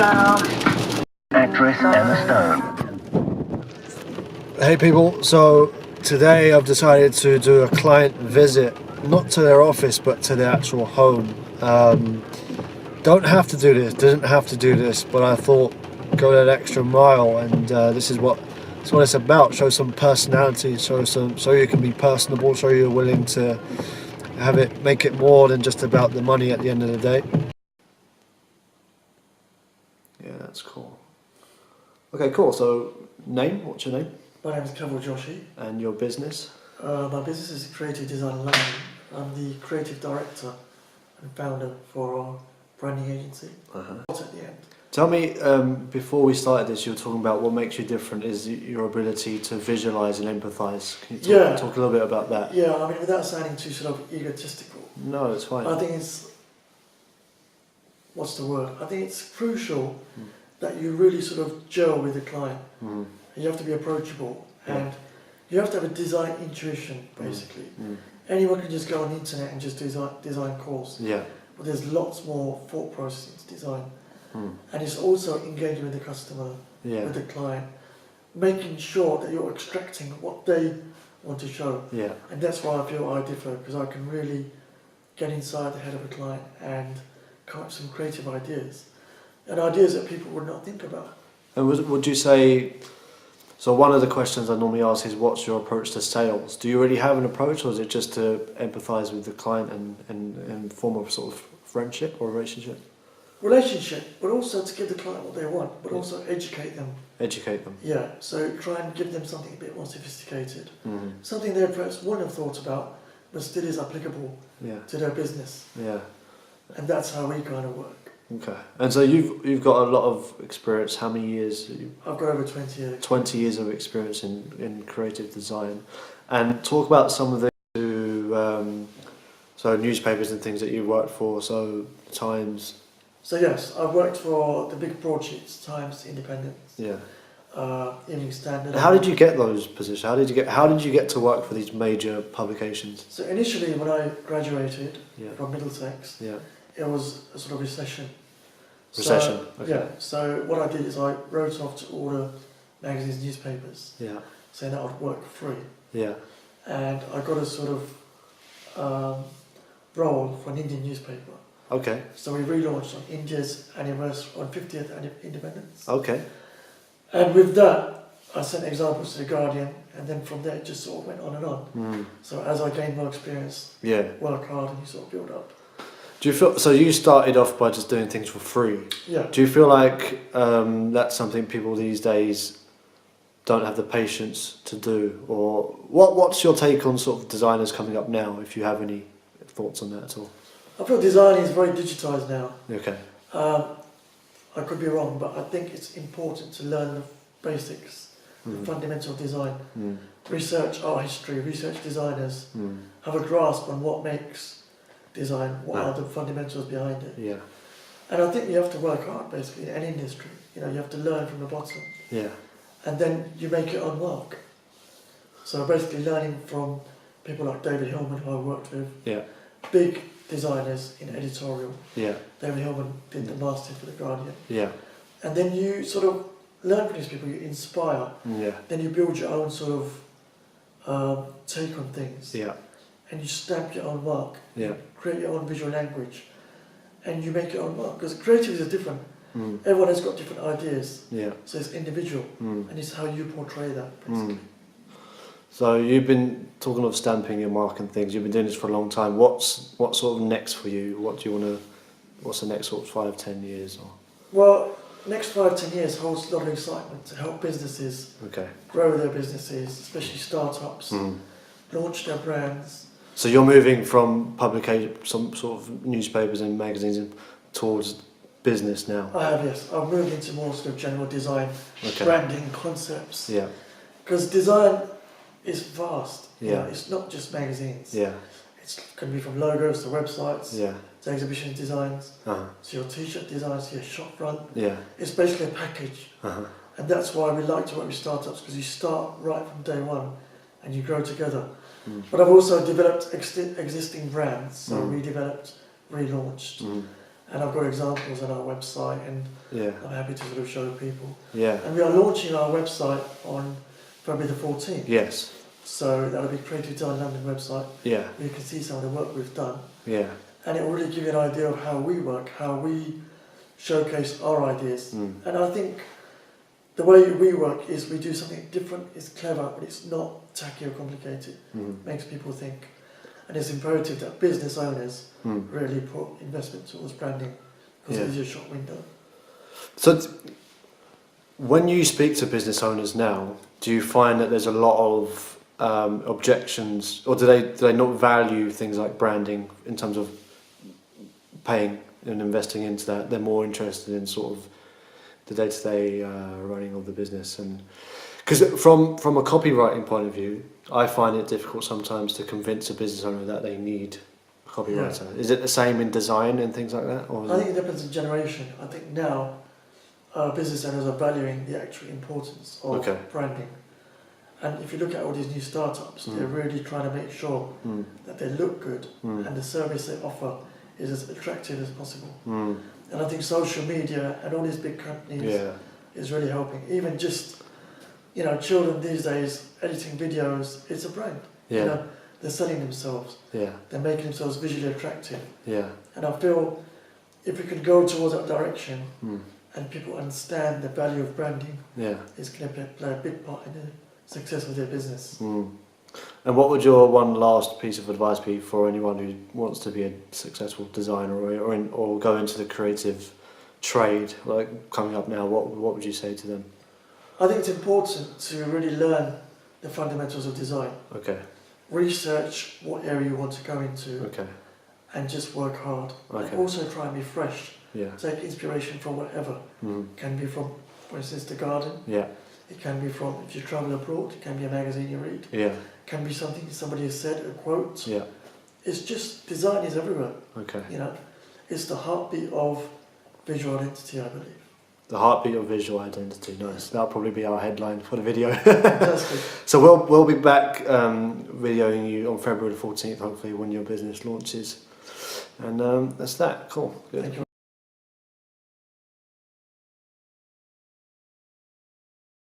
Actress Emma Stone. Hey people, so today I've decided to do a client visit, not to their office but to their actual home. Don't have to do this, didn't have to do this, but I thought go that extra mile, and this is what it's about. Show some personality, so you can be personable, so you're willing to make it more than just about the money at the end of the day. Yeah, that's cool. Okay, cool. So name, what's your name? My name is Keval Joshi. And your business? My business is Creative Design London. I'm the creative director and founder for our branding agency. What's at the end? Tell me, before we started this, you were talking about what makes you different is your ability to visualize and empathize. Can you talk a little bit about that? Yeah, I mean, without sounding too sort of egotistical. No, it's fine. I think it's, what's the word? I think it's crucial that you really sort of gel with the client. You have to be approachable, and you have to have a design intuition, basically. Anyone can just go on the internet and just design course. Yeah. But there's lots more thought process into design. And it's also engaging with the customer, with the client, making sure that you're extracting what they want to show. Yeah. And that's why I feel I differ, because I can really get inside the head of a client and come up with some creative ideas, and ideas that people would not think about. And would you say, so one of the questions I normally ask is, what's your approach to sales? Do you really have an approach, or is it just to empathize with the client and form a sort of friendship or relationship? Relationship, but also to give the client what they want, but also educate them. Educate them. Yeah, so try and give them something a bit more sophisticated. Something they perhaps wouldn't have thought about, but still is applicable to their business. Yeah. And that's how we kind of work. Okay. And so you've got a lot of experience. How many years? I've got over 20 years. 20 years of experience in creative design. And talk about some of the so newspapers and things that you worked for, so Times. So yes, I've worked for the big broadsheets, Times, Independent, Evening Standard. How did you get those positions? How did you get to work for these major publications? So initially, when I graduated from Middlesex, it was a sort of recession. Recession. So, okay. Yeah. So what I did is I wrote off to all the magazines, newspapers, saying that I'd work for free. Yeah. And I got a sort of role for an Indian newspaper. Okay. So we relaunched on India's anniversary, on 50th independence. Okay. And with that, I sent examples to the Guardian, and then from there it just sort of went on and on. So as I gained more experience, work hard, and you sort of build up. Do you feel, so you started off by just doing things for free? Yeah. Do you feel like that's something people these days don't have the patience to do? Or what's your take on sort of designers coming up now, if you have any thoughts on that at all? I feel designing is very digitised now. Okay. I could be wrong, but I think it's important to learn the basics, the fundamental design. Research art history, research designers, have a grasp on what makes design, what are the fundamentals behind it. Yeah. And I think you have to work hard, basically, in any industry. You know, you have to learn from the bottom. Yeah. And then you make your own mark. So basically learning from people like David Hillman, who I worked with, big designers in editorial. Yeah. David Hillman did the masthead for the Guardian. Yeah. And then you sort of learn from these people, you inspire. Yeah. Then you build your own sort of take on things. Yeah. And you stamp your own mark. Yeah. Create your own visual language. And you make your own mark. Because creativity is different. Everyone has got different ideas. Yeah. So it's individual. And it's how you portray that, basically. So you've been talking of stamping your mark and things. You've been doing this for a long time. What's sort of next for you? What do you want to? What's the next sort of 5-10 years? Or? Well, next 5-10 years holds a lot of excitement to help businesses grow their businesses, especially startups, launch their brands. So you're moving from publication, some sort of newspapers and magazines, towards business now. I have, yes. I've moved into more sort of general design, branding concepts. Yeah. Because design is vast. Yeah. You know, it's not just magazines. Yeah. It can be from logos to websites, Yeah. to exhibition designs, Uh-huh. to your t-shirt designs, to your shop front. Yeah. It's basically a package. Uh-huh. And that's why we like to work with startups, because you start right from day one and you grow together. But I've also developed existing brands, so redeveloped, relaunched. and I've got examples on our website, and Yeah. I'm happy to sort of show people. Yeah. And we are launching our website on February the 14th. Yes. So that'll be Creative Design London website. Yeah. Where you can see some of the work we've done. Yeah. And it will really give you an idea of how we work, how we showcase our ideas. And I think the way we work is we do something different, it's clever, but it's not tacky or complicated. Makes people think. And it's imperative that business owners really put investment towards branding, because it is your shop window. So when you speak to business owners now, do you find that there's a lot of objections, or do they not value things like branding in terms of paying and investing into that? They're more interested in sort of the day-to-day running of the business. And because from a copywriting point of view, I find it difficult sometimes to convince a business owner that they need a copywriter. Is it the same in design and things like that? Or I think it depends on generation. I think now business owners are valuing the actual importance of branding. And if you look at all these new startups, they're really trying to make sure that they look good and the service they offer is as attractive as possible. And I think social media and all these big companies is really helping. Even just, children these days editing videos, it's a brand. They're selling themselves. They're making themselves visually attractive. And I feel if we could go towards that direction and people understand the value of branding, it's going to play a big part in the success of their business. And what would your one last piece of advice be for anyone who wants to be a successful designer or go into the creative trade, like coming up now? What would you say to them? I think it's important to really learn the fundamentals of design. Research what area you want to go into. And just work hard. And also try and be fresh. Take inspiration from whatever. Can be from, for instance, the garden. It can be from, if you travel abroad, it can be a magazine you read. Can be something somebody has said, a quote. It's just, design is everywhere. It's the heartbeat of visual identity, I believe. The heartbeat of visual identity, nice. That'll probably be our headline for the video. Fantastic. So we'll be back videoing you on February the 14th, hopefully, when your business launches. And that's that. Cool. Good. Thank you.